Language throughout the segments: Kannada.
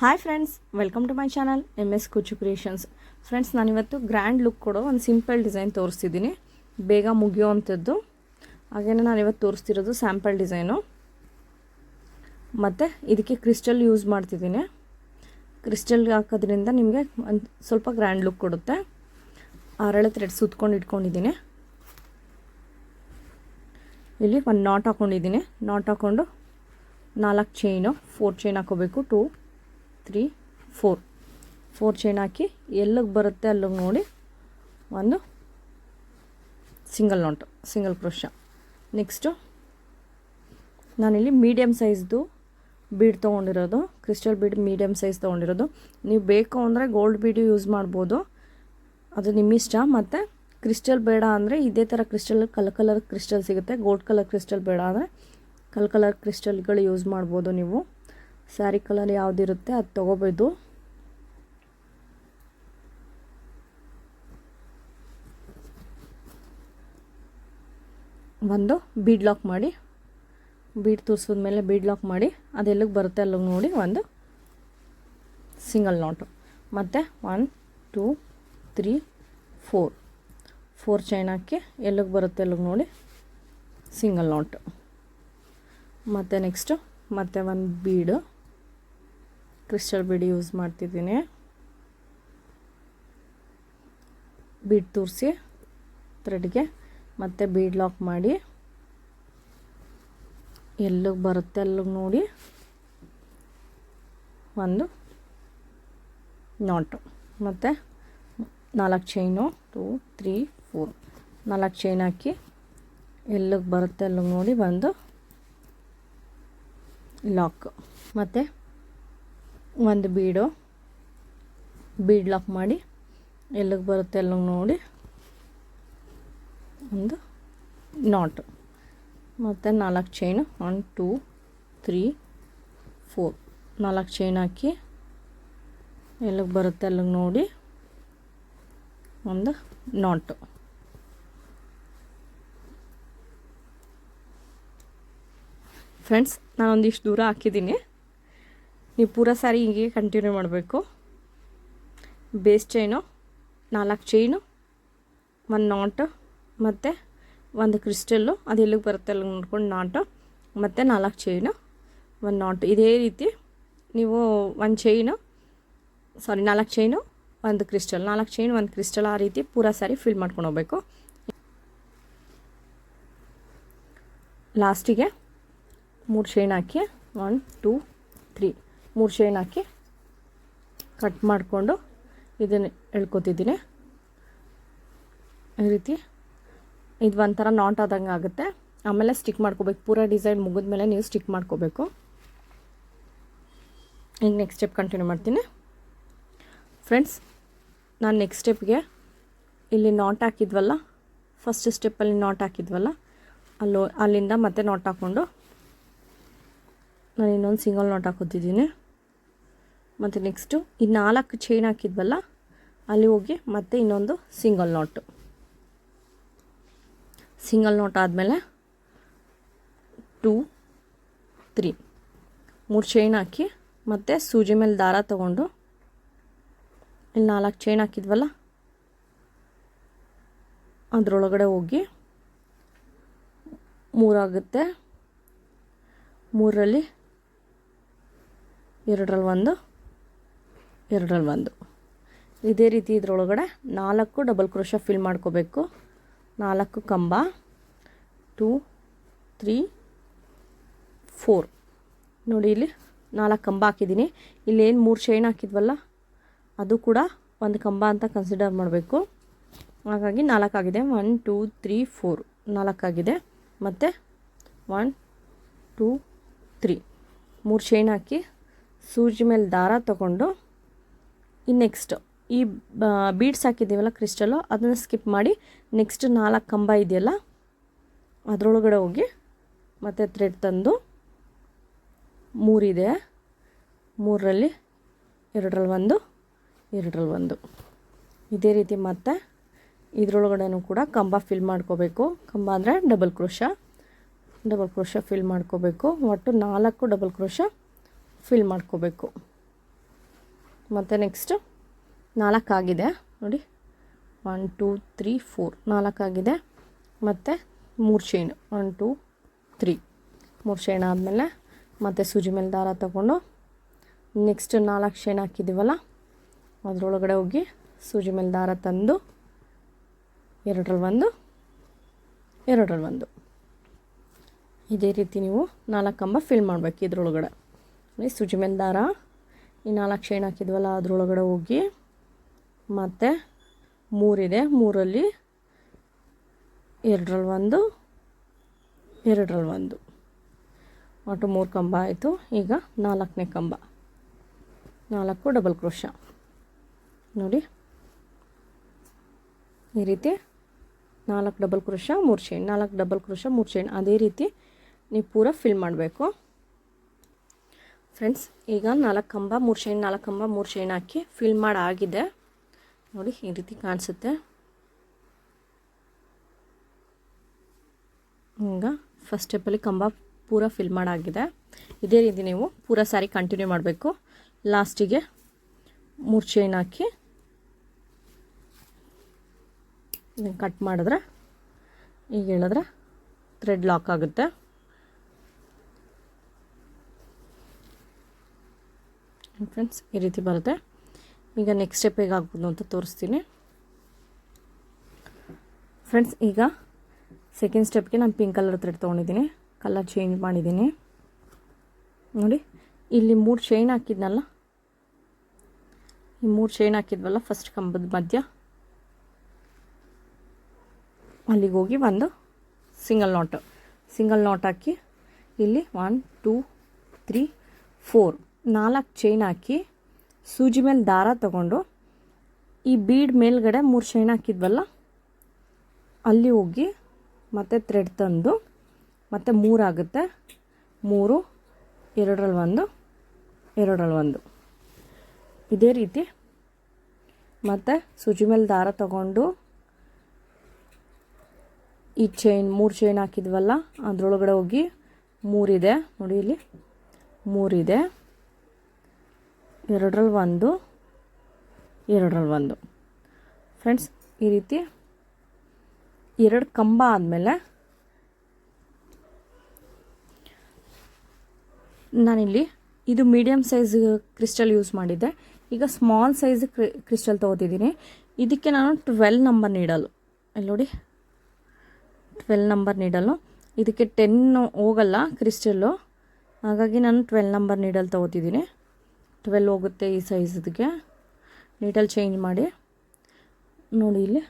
Hi friends, welcome to my channel MS Kuchchu creations. Friends, ನಾನಿವತ್ತು ಗ್ರ್ಯಾಂಡ್ ಲುಕ್ ಕೊಡೋ ಒಂದು ಸಿಂಪಲ್ ಡಿಸೈನ್ ತೋರಿಸ್ತಿದ್ದೀನಿ, ಬೇಗ ಮುಗಿಯೋವಂಥದ್ದು. ಹಾಗೆಯೇ ನಾನಿವತ್ತು ತೋರಿಸ್ತಿರೋದು ಸ್ಯಾಂಪಲ್ ಡಿಸೈನು. ಮತ್ತು ಇದಕ್ಕೆ ಕ್ರಿಸ್ಟಲ್ ಯೂಸ್ ಮಾಡ್ತಿದ್ದೀನಿ. ಕ್ರಿಸ್ಟಲ್ ಹಾಕೋದ್ರಿಂದ ನಿಮಗೆ ಒಂದು ಸ್ವಲ್ಪ ಗ್ರ್ಯಾಂಡ್ ಲುಕ್ ಕೊಡುತ್ತೆ. 6 ಥ್ರೆಡ್ ಸುತ್ಕೊಂಡು ಇಟ್ಕೊಂಡಿದ್ದೀನಿ. ಇಲ್ಲಿ ಒಂದು ನಾಟ್ ಹಾಕ್ಕೊಂಡಿದ್ದೀನಿ. ನಾಟ್ ಹಾಕ್ಕೊಂಡು 4 ಚೈನು, 4 ಚೈನ್ ಹಾಕೋಬೇಕು. 2 3 4 ಚೈನ್ ಹಾಕಿ ಎಲ್ಲಿಗೆ ಬರುತ್ತೆ ಅಲ್ಲಿಗೆ ನೋಡಿ ಒಂದು single knot, single crochet. Next ನಾನಿಲ್ಲಿ ಮೀಡಿಯಮ್ ಸೈಜ್ದು ಬೀಡ್ ತೊಗೊಂಡಿರೋದು, ಕ್ರಿಸ್ಟಲ್ ಬೀಡ್ ಮೀಡಿಯಮ್ ಸೈಜ್ ತೊಗೊಂಡಿರೋದು. ನೀವು ಬೇಕು ಅಂದರೆ ಗೋಲ್ಡ್ ಬೀಡ್ ಯೂಸ್ ಮಾಡ್ಬೋದು, ಅದು ನಿಮ್ಮ ಇಷ್ಟ. ಮತ್ತು ಕ್ರಿಸ್ಟಲ್ ಬೇಡ ಅಂದರೆ ಇದೇ ಥರ ಕ್ರಿಸ್ಟಲ್ ಕಲರ್ ಕ್ರಿಸ್ಟಲ್ ಸಿಗುತ್ತೆ. ಗೋಲ್ಡ್ ಕಲರ್ ಕ್ರಿಸ್ಟಲ್ ಬೇಡ ಅಂದರೆ ಕಲರ್ ಕ್ರಿಸ್ಟಲ್ಗಳು ಯೂಸ್ ಮಾಡ್ಬೋದು. ನೀವು ಸ್ಯಾರಿ ಕಲರ್ ಯಾವುದಿರುತ್ತೆ ಅದು ತೊಗೋಬೋದು. ಒಂದು ಬೀಡ್ ಲಾಕ್ ಮಾಡಿ, ಬೀಡ್ ತೋರಿಸಿದ್ಮೇಲೆ ಬೀಡ್ ಲಾಕ್ ಮಾಡಿ ಅದೆಲ್ಲಿಗೆ ಬರುತ್ತೆ ಅಲ್ಲಿಗೆ ನೋಡಿ ಒಂದು ಸಿಂಗಲ್ ನಾಟು. ಮತ್ತು 1 2 3 4 ಚೈನ್ ಹಾಕಿ ಎಲ್ಲಿಗೆ ಬರುತ್ತೆ ಅಲ್ಲಿಗೆ ನೋಡಿ ಸಿಂಗಲ್ ನಾಟು. ಮತ್ತು ನೆಕ್ಸ್ಟು ಮತ್ತು ಒಂದು ಬೀಡು, ಕ್ರಿಸ್ಟಲ್ ಬೀಡ್ ಯೂಸ್ ಮಾಡ್ತಿದ್ದೀನಿ. ಬೀಡ್ ತೋರಿಸಿ ಥ್ರೆಡ್ಗೆ ಮತ್ತು ಬೀಡ್ ಲಾಕ್ ಮಾಡಿ ಎಲ್ಲಿಗೆ ಬರುತ್ತೆ ಅಲ್ಲಿಗೆ ನೋಡಿ ಒಂದು ನಾಟು. ಮತ್ತು 4 ಚೈನು, 2 3 4 4 ಚೈನ್ ಹಾಕಿ ಎಲ್ಲಿಗೆ ಬರುತ್ತೆ ಅಲ್ಲಿಗೆ ನೋಡಿ ಒಂದು ಲಾಕ್. ಮತ್ತು ಒಂದು ಬೀಡ್ ಲಾಕ್ ಮಾಡಿ ಎಲ್ಲಿಗೆ ಬರುತ್ತೆ ಅಲ್ಲಿಗೆ ನೋಡಿ ಒಂದು ನಾಟು. ಮತ್ತು 4 ಚೈನು, 1 2 3 4 4 ಚೈನ್ ಹಾಕಿ ಎಲ್ಲಿಗೆ ಬರುತ್ತೆ ಅಲ್ಲಿಗೆ ನೋಡಿ ಒಂದು ನಾಟು. ಫ್ರೆಂಡ್ಸ್, ನಾನೊಂದಿಷ್ಟು ದೂರ ಹಾಕಿದ್ದೀನಿ. ನೀವು ಪೂರ ಸ್ಯಾರಿ ಹೀಗೆ ಕಂಟಿನ್ಯೂ ಮಾಡಬೇಕು. ಬೇಸ್ ಚೈನು, 4 ಚೈನು, 1 ನಾಟು, ಮತ್ತು ಒಂದು ಕ್ರಿಸ್ಟಲ್ಲು ಅದು ಎಲ್ಲಿಗೆ ಬರುತ್ತೆ ಅಲ್ಲಿಗೆ ನೋಡ್ಕೊಂಡು ನಾಟು, ಮತ್ತು 4 ಚೈನು, 1 ನಾಟು. ಇದೇ ರೀತಿ ನೀವು 4 ಚೈನು, 1 ಕ್ರಿಸ್ಟಲ್, 4 ಚೈನ್ 1 ಕ್ರಿಸ್ಟಲ್, ಆ ರೀತಿ ಪೂರ ಸ್ಯಾರಿ ಫಿಲ್ ಮಾಡ್ಕೊಂಡು ಹೋಗ್ಬೇಕು. ಲಾಸ್ಟಿಗೆ 3 ಚೈನ್ ಹಾಕಿ 1 2 3 3 ಚೈನ್ ಹಾಕಿ ಕಟ್ ಮಾಡಿಕೊಂಡು ಇದನ್ನು ಎಳ್ಕೊತಿದ್ದೀನಿ. ಈ ರೀತಿ ಇದು ಒಂಥರ ನಾಟ್ ಆದಂಗೆ ಆಗುತ್ತೆ. ಆಮೇಲೆ ಸ್ಟಿಕ್ ಮಾಡ್ಕೋಬೇಕು. ಪೂರ ಡಿಸೈನ್ ಮುಗಿದ್ಮೇಲೆ ನೀವು ಸ್ಟಿಕ್ ಮಾಡ್ಕೋಬೇಕು. ಈಗ ನೆಕ್ಸ್ಟ್ ಸ್ಟೆಪ್ ಕಂಟಿನ್ಯೂ ಮಾಡ್ತೀನಿ. ಫ್ರೆಂಡ್ಸ್, ನಾನು ನೆಕ್ಸ್ಟ್ ಸ್ಟೆಪ್ಗೆ ಇಲ್ಲಿ ನಾಟ್ ಹಾಕಿದ್ವಲ್ಲ, ಫಸ್ಟ್ ಸ್ಟೆಪ್ಪಲ್ಲಿ ನಾಟ್ ಹಾಕಿದ್ವಲ್ಲ, ಅಲ್ಲಿಂದ ಮತ್ತೆ ನಾಟ್ ಹಾಕ್ಕೊಂಡು ನಾನು ಇನ್ನೊಂದು ಸಿಂಗಲ್ ನಾಟ್ ಹಾಕೋತಿದ್ದೀನಿ. ಮತ್ತು ನೆಕ್ಸ್ಟು ಈ 4 ಚೈನ್ ಹಾಕಿದ್ವಲ್ಲ ಅಲ್ಲಿ ಹೋಗಿ ಮತ್ತೆ ಇನ್ನೊಂದು ಸಿಂಗಲ್ ನಾಟ್ ಆದಮೇಲೆ 2 3 3 ಚೈನ್ ಹಾಕಿ ಮತ್ತು ಸೂಜಿ ಮೇಲೆ ದಾರ ತಗೊಂಡು ಇಲ್ಲಿ 4 ಚೈನ್ ಹಾಕಿದ್ವಲ್ಲ ಅದರೊಳಗಡೆ ಹೋಗಿ 3 ಆಗುತ್ತೆ. 3ರಲ್ಲಿ 2ರಲ್ಲಿ 1 ಇದೇ ರೀತಿ ಇದರೊಳಗಡೆ 4 ಡಬಲ್ ಕ್ರೋಶ ಫಿಲ್ ಮಾಡ್ಕೋಬೇಕು. 4 ಕಂಬ, 2 3 4 ನೋಡಿ, ಇಲ್ಲಿ 4 ಕಂಬ ಹಾಕಿದ್ದೀನಿ. ಇಲ್ಲೇನು 3 ಚೈನ್ ಹಾಕಿದ್ವಲ್ಲ ಅದು ಕೂಡ ಒಂದು ಕಂಬ ಅಂತ ಕನ್ಸಿಡರ್ ಮಾಡಬೇಕು. ಹಾಗಾಗಿ 4 ಆಗಿದೆ. 1 2 3 4 4 ಆಗಿದೆ. ಮತ್ತು 1 2 3 3 ಚೈನ್ ಹಾಕಿ ಸೂಜಿ ಮೇಲೆ ದಾರ ತಗೊಂಡು ನೆಕ್ಸ್ಟ್ ಈ ಬೀಡ್ಸ್ ಹಾಕಿದ್ದೀವಲ್ಲ ಕ್ರಿಸ್ಟಲ್ಲು, ಅದನ್ನು ಸ್ಕಿಪ್ ಮಾಡಿ ನೆಕ್ಸ್ಟ್ 4 ಕಂಬ ಇದೆಯಲ್ಲ ಅದರೊಳಗಡೆ ಹೋಗಿ ಮತ್ತು ಥ್ರೆಡ್ ತಂದು 3 ಇದೆ, 3ರಲ್ಲಿ 2ರಲ್ಲಿ 1 ಇದೇ ರೀತಿ ಮತ್ತೆ ಇದರೊಳಗಡೆನೂ ಕೂಡ ಕಂಬ ಫಿಲ್ ಮಾಡ್ಕೋಬೇಕು. ಕಂಬ ಅಂದರೆ ಡಬಲ್ ಕ್ರೋಶ ಫಿಲ್ ಮಾಡ್ಕೋಬೇಕು. ಒಟ್ಟು 4 ಡಬಲ್ ಕ್ರೋಶ ಫಿಲ್ ಮಾಡ್ಕೋಬೇಕು. ಮತ್ತು ನೆಕ್ಸ್ಟು 4 ಆಗಿದೆ ನೋಡಿ, 1 2 3 4 4 ಆಗಿದೆ. ಮತ್ತು 3 ಚೈನ್ 1 2 3 3 ಚೈನ್ ಆದಮೇಲೆ ಮತ್ತು ಸೂಜಿ ಮೇಲೆ ದಾರ ತಗೊಂಡು ನೆಕ್ಸ್ಟ್ 4 ಚೈನ್ ಹಾಕಿದ್ದೀವಲ್ಲ ಅದರೊಳಗಡೆ ಹೋಗಿ ಸೂಜಿ ಮೇಲೆ ದಾರ ತಂದು 2 2 ಇದೇ ರೀತಿ ನೀವು 4 ಕಂಬ ಫಿಲ್ ಮಾಡಬೇಕು. ಇದ್ರೊಳಗಡೆ ಸೂಜಿ ಮೇಲೆ ದಾರ ಈ 4 ಚೈನ್ ಹಾಕಿದ್ವಲ್ಲ ಅದರೊಳಗಡೆ ಹೋಗಿ ಮತ್ತು 3 ಇದೆ, 3ರಲ್ಲಿ 2 2 ಒಟ್ಟು 3 ಕಂಬ ಆಯಿತು. ಈಗ 4ನೇ ಕಂಬ 4 ಡಬಲ್ ಕ್ರೋಶ ನೋಡಿ, ಈ ರೀತಿ 4 double crochet 3 chain 4 double crochet 3 chain ಅದೇ ರೀತಿ ನೀವು ಪೂರ ಫಿಲ್ ಮಾಡಬೇಕು ಫ್ರೆಂಡ್ಸ್. ಈಗ 4 ಕಂಬ 3 ಚೈನ್ 4 ಕಂಬ 3 ಚೈನ್ ಹಾಕಿ ಫಿಲ್ ಮಾಡಾಗಿದೆ ನೋಡಿ, ಈ ರೀತಿ ಕಾಣಿಸುತ್ತೆ. ಈಗ ಫಸ್ಟ್ ಸ್ಟೆಪ್ಪಲ್ಲಿ ಕಂಬ ಪೂರ ಫಿಲ್ ಮಾಡಾಗಿದೆ. ಇದೇ ರೀತಿ ನೀವು ಪೂರ ಸಾರಿ ಕಂಟಿನ್ಯೂ ಮಾಡಬೇಕು. ಲಾಸ್ಟಿಗೆ 3 ಚೈನ್ ಹಾಕಿ ಕಟ್ ಮಾಡಿದ್ರೆ ಈಗ ಹೇಳಿದ್ರೆ ಥ್ರೆಡ್ ಲಾಕ್ ಆಗುತ್ತೆ. ಫ್ರೆಂಡ್ಸ್ ಈ ರೀತಿ ಬರುತ್ತೆ. ಈಗ ನೆಕ್ಸ್ಟ್ ಸ್ಟೆಪ್ ಹೇಗೆ ಆಗ್ಬೋದು ಅಂತ ತೋರಿಸ್ತೀನಿ ಫ್ರೆಂಡ್ಸ್. ಈಗ ಸೆಕೆಂಡ್ ಸ್ಟೆಪ್ಗೆ ನಾನು ಪಿಂಕ್ ಕಲರ್ ಥ್ರೆಡ್ ತೊಗೊಂಡಿದ್ದೀನಿ, ಕಲರ್ ಚೇಂಜ್ ಮಾಡಿದ್ದೀನಿ ನೋಡಿ. ಇಲ್ಲಿ 3 ಚೈನ್ ಹಾಕಿದ್ನಲ್ಲ, ಈ 3 ಚೈನ್ ಹಾಕಿದ್ವಲ್ಲ ಫಸ್ಟ್ ಕಂಬದ ಮಧ್ಯ ಅಲ್ಲಿಗೆ ಹೋಗಿ ಒಂದು ಸಿಂಗಲ್ ನಾಟ್ ಹಾಕಿ ಇಲ್ಲಿ 1 2 3 4 4 ಚೈನ್ ಹಾಕಿ ಸೂಜಿ ಮೇಲೆ ದಾರ ತಗೊಂಡು ಈ ಬೀಡ್ ಮೇಲ್ಗಡೆ 3 ಚೈನ್ ಹಾಕಿದ್ವಲ್ಲ ಅಲ್ಲಿ ಹೋಗಿ ಮತ್ತೆ ಥ್ರೆಡ್ ತಂದು ಮತ್ತೆ 3 ಆಗುತ್ತೆ. 3 2 1 ಇದೇ ರೀತಿ ಮತ್ತೆ ಸೂಜಿ ಮೇಲೆ ದಾರ ತಗೊಂಡು ಈ ಚೈನ್ 3 ಚೈನ್ ಹಾಕಿದ್ವಲ್ಲ ಅದರೊಳಗಡೆ ಹೋಗಿ 3 ಇದೆ ನೋಡಿ, ಇಲ್ಲಿ 3 ಇದೆ, 2 1 ಫ್ರೆಂಡ್ಸ್. ಈ ರೀತಿ 2 ಕಂಬ ಆದಮೇಲೆ ನಾನಿಲ್ಲಿ ಇದು ಮೀಡಿಯಮ್ ಸೈಜ್ ಕ್ರಿಸ್ಟಲ್ ಯೂಸ್ ಮಾಡಿದ್ದೆ. ಈಗ ಸ್ಮಾಲ್ ಸೈಜ್ ಕ್ರಿಸ್ಟಲ್ ತೊಗೋತಿದ್ದೀನಿ. ಇದಕ್ಕೆ ನಾನು 12 ನಂಬರ್ ನೀಡಲು, ಅಲ್ಲಿ ನೋಡಿ 12 ನಂಬರ್ ನೀಡಲು. ಇದಕ್ಕೆ 10 ಹೋಗಲ್ಲ ಕ್ರಿಸ್ಟಲ್ಲು, ಹಾಗಾಗಿ ನಾನು 12 ನಂಬರ್ ನೀಡಲ್ ತೊಗೋತಿದ್ದೀನಿ. 12 ಹೋಗುತ್ತೆ ಈ ಸೈಜ್ಗೆ. ನೀಡಲ್ ಚೇಂಜ್ ಮಾಡಿ ನೋಡಿ, ಇಲ್ಲಿ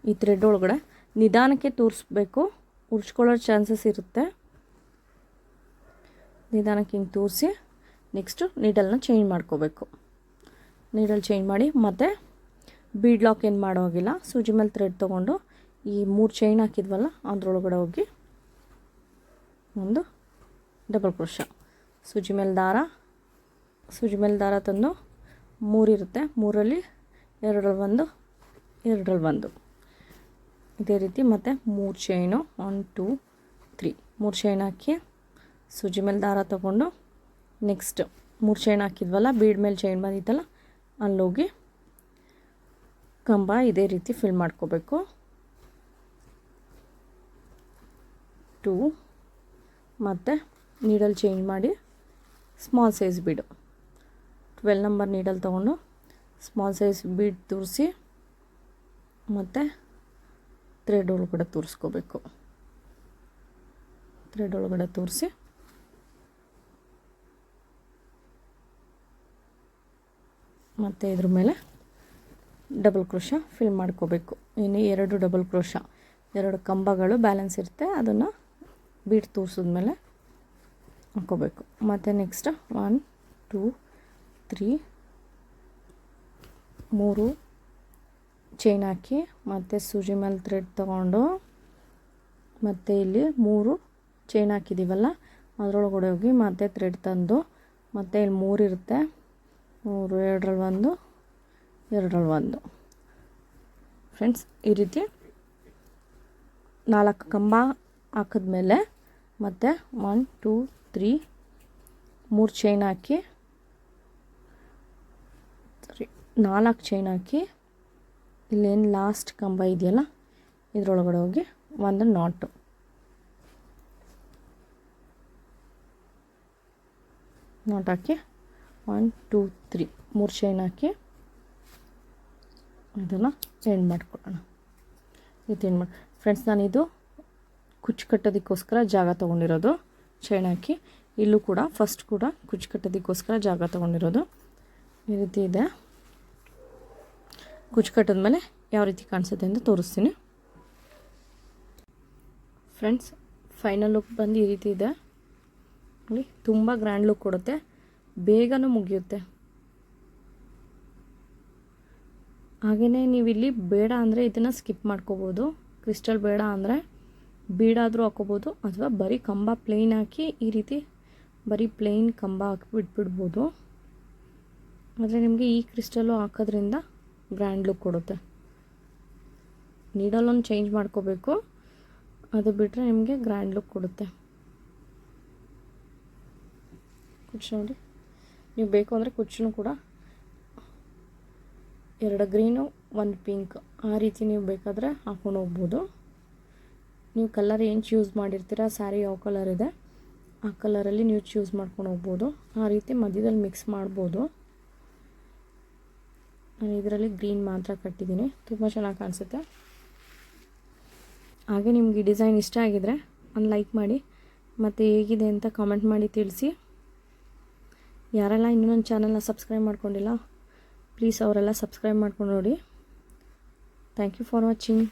ಈ ಥ್ರೆಡ್ ಒಳಗಡೆ ನಿಧಾನಕ್ಕೆ ತೋರಿಸ್ಬೇಕು, ಉರ್ಚ್ಕೊಳ್ಳೋ ಚಾನ್ಸಸ್ ಇರುತ್ತೆ. ನಿಧಾನಕ್ಕೆ ಹಿಂಗೆ ತೋರಿಸಿ ನೆಕ್ಸ್ಟು ನೀಡಲ್ನ ಚೇಂಜ್ ಮಾಡ್ಕೋಬೇಕು. ನೀಡಲ್ ಚೇಂಜ್ ಮಾಡಿ ಮತ್ತೆ ಬೀಡ್ ಲಾಕ್ ಏನು ಮಾಡೋ ಹೋಗಿಲ್ಲ. ಸೂಜಿ ಮೇಲೆ ಥ್ರೆಡ್ ತೊಗೊಂಡು ಈ 3 ಚೈನ್ ಹಾಕಿದ್ವಲ್ಲ ಅದರೊಳಗಡೆ ಹೋಗಿ ಒಂದು ಡಬಲ್ ಕ್ರೋಶ ಸೂಜಿ ಮೇಲೆ ದಾರ ತಂದು 3 ಇರುತ್ತೆ, 3ರಲ್ಲಿ 2 1 ಇದೇ ರೀತಿ ಮತ್ತೆ 3 ಚೈನು 1 2 3 3 ಚೈನ್ ಹಾಕಿ ಸೂಜಿ ಮೇಲೆ ದಾರ ತಗೊಂಡು ನೆಕ್ಸ್ಟ್ 3 ಚೈನ್ ಹಾಕಿದ್ವಲ್ಲ ಬೀಡ್ ಮೇಲೆ ಚೈನ್ ಬಂದಿತ್ತಲ್ಲ ಅಲ್ಲೋಗಿ ಕಂಬ ಇದೇ ರೀತಿ ಫಿಲ್ ಮಾಡ್ಕೋಬೇಕು. 2 ಮತ್ತು ನೀಡಲ್ ಚೇಂಜ್ ಮಾಡಿ ಸ್ಮಾಲ್ ಸೈಜ್ ಬೀಡು 12 ನಂಬರ್ ನೀಡಲ್ ತೊಗೊಂಡು ಸ್ಮಾಲ್ ಸೈಜ್ ಬೀಡ್ ತೋರಿಸಿ ಮತ್ತು ಥ್ರೆಡ್ ಒಳಗಡೆ ತೋರಿಸ್ಕೋಬೇಕು. ಥ್ರೆಡ್ ಒಳಗಡೆ ತೋರಿಸಿ ಮತ್ತು ಇದ್ರ ಮೇಲೆ ಡಬಲ್ ಕ್ರೋಶ ಫಿಲ್ ಮಾಡ್ಕೋಬೇಕು. ಇನ್ನು 2 ಡಬಲ್ ಕ್ರೋಶ 2 ಕಂಬಗಳು ಬ್ಯಾಲೆನ್ಸ್ ಇರುತ್ತೆ, ಅದನ್ನು ಬೀಟ್ ತೋರಿಸಿದ್ಮೇಲೆ ಹಾಕ್ಕೋಬೇಕು. ಮತ್ತು ನೆಕ್ಸ್ಟ್ 1 2 3 3 ಚೈನ್ ಹಾಕಿ ಮತ್ತು ಸೂಜಿ ಮೇಲೆ ಥ್ರೆಡ್ ತಗೊಂಡು ಮತ್ತು ಇಲ್ಲಿ 3 ಚೈನ್ ಹಾಕಿದ್ದೀವಲ್ಲ ಅದರೊಳಗಡೆ ಹೋಗಿ ಮತ್ತೆ ಥ್ರೆಡ್ ತಂದು ಮತ್ತು ಇಲ್ಲಿ 3 ಇರುತ್ತೆ, 3 2 1 ಫ್ರೆಂಡ್ಸ್. ಈ ರೀತಿ 4 ಕಂಬ ಹಾಕಿದ್ಮೇಲೆ ಮತ್ತು 1 2 3 3 ಚೈನ್ ಹಾಕಿ 4 ಚೈನ್ ಹಾಕಿ ಇಲ್ಲೇನು ಲಾಸ್ಟ್ ಕಂಬ ಇದೆಯಲ್ಲ ಇದರೊಳಗಡೆ ಹೋಗಿ ಒಂದು ನಾಟ್ ಹಾಕಿ 1 2 3 3 ಚೈನ್ ಹಾಕಿ ಇದನ್ನು ಎಂಡ್ ಮಾಡ್ಕೊಳ್ಳೋಣ. ಇದು ಎಂಡ್ ಮಾಡಿ ಫ್ರೆಂಡ್ಸ್, ನಾನಿದು ಕುಚ್ಚು ಕಟ್ಟೋದಕ್ಕೋಸ್ಕರ ಜಾಗ ತೊಗೊಂಡಿರೋದು. ಚೈನ್ ಹಾಕಿ ಇಲ್ಲೂ ಕೂಡ ಫಸ್ಟ್ ಕೂಡ ಕುಚ್ಚು ಕಟ್ಟೋದಕ್ಕೋಸ್ಕರ ಜಾಗ ತೊಗೊಂಡಿರೋದು. ಈ ರೀತಿ ಇದೆ. ಕುಚ್ಚು ಕಟ್ಟಿದ್ಮೇಲೆ ಯಾವ ರೀತಿ ಕಾಣಿಸುತ್ತೆ ಅಂತ ತೋರಿಸ್ತೀನಿ ಫ್ರೆಂಡ್ಸ್. ಫೈನಲ್ ಲುಕ್ ಬಂದು ಈ ರೀತಿ ಇದೆ ನೋಡಿ. ತುಂಬ ಗ್ರ್ಯಾಂಡ್ ಲುಕ್ ಕೊಡುತ್ತೆ, ಬೇಗನೂ ಮುಗಿಯುತ್ತೆ. ಹಾಗೆಯೇ ನೀವಿಲ್ಲಿ ಬೇಡ ಅಂದರೆ ಇದನ್ನು ಸ್ಕಿಪ್ ಮಾಡ್ಕೋಬೋದು. ಕ್ರಿಸ್ಟಲ್ ಬೇಡ ಅಂದರೆ ಬೀಡಾದರೂ ಹಾಕೋಬೋದು, ಅಥವಾ ಬರೀ ಕಂಬ ಪ್ಲೇನ್ ಹಾಕಿ ಈ ರೀತಿ ಬರೀ ಪ್ಲೇನ್ ಕಂಬ ಹಾಕಿ ಬಿಟ್ಬಿಡ್ಬೋದು. ಆದರೆ ನಿಮಗೆ ಈ ಕ್ರಿಸ್ಟಲ್ಲು ಹಾಕೋದ್ರಿಂದ ಗ್ರ್ಯಾಂಡ್ ಲುಕ್ ಕೊಡುತ್ತೆ. ನೀಡಲೊಂದು ಚೇಂಜ್ ಮಾಡ್ಕೋಬೇಕು, ಅದು ಬಿಟ್ಟರೆ ನಿಮಗೆ ಗ್ರ್ಯಾಂಡ್ ಲುಕ್ ಕೊಡುತ್ತೆ. ಕುಚ್ಚು ನೋಡಿ, ನೀವು ಬೇಕು ಅಂದರೆ ಕುಚ್ಚು ಕೂಡ 2 ಗ್ರೀನು 1 ಪಿಂಕ್ ಆ ರೀತಿ ನೀವು ಬೇಕಾದರೆ ಹಾಕೊಂಡು ಹೋಗ್ಬೋದು. ನೀವು ಕಲರ್ ಏನು ಚೂಸ್ ಮಾಡಿರ್ತೀರ, ಸ್ಯಾರಿ ಯಾವ ಕಲರ್ ಇದೆ ಆ ಕಲರಲ್ಲಿ ನೀವು ಚೂಸ್ ಮಾಡ್ಕೊಂಡು ಹೋಗ್ಬೋದು. ಆ ರೀತಿ ಮಧ್ಯದಲ್ಲಿ ಮಿಕ್ಸ್ ಮಾಡ್ಬೋದು. ನಾನು ಇದರಲ್ಲಿ ಗ್ರೀನ್ ಮಾತ್ರ ಕಟ್ಟಿದ್ದೀನಿ, ತುಂಬ ಚೆನ್ನಾಗಿ ಕಾಣಿಸುತ್ತೆ. ಹಾಗೆ ನಿಮಗೆ ಈ ಡಿಸೈನ್ ಇಷ್ಟ ಆಗಿದರೆ ಒಂದು ಲೈಕ್ ಮಾಡಿ, ಮತ್ತು ಹೇಗಿದೆ ಅಂತ ಕಾಮೆಂಟ್ ಮಾಡಿ ತಿಳಿಸಿ. ಯಾರೆಲ್ಲ ಇನ್ನೂ ನನ್ನ ಚಾನಲ್ನ ಸಬ್ಸ್ಕ್ರೈಬ್ ಮಾಡ್ಕೊಂಡಿಲ್ಲ ಪ್ಲೀಸ್ ಅವರೆಲ್ಲ ಸಬ್ಸ್ಕ್ರೈಬ್ ಮಾಡ್ಕೊಂಡು ನೋಡಿ. Thank you for watching.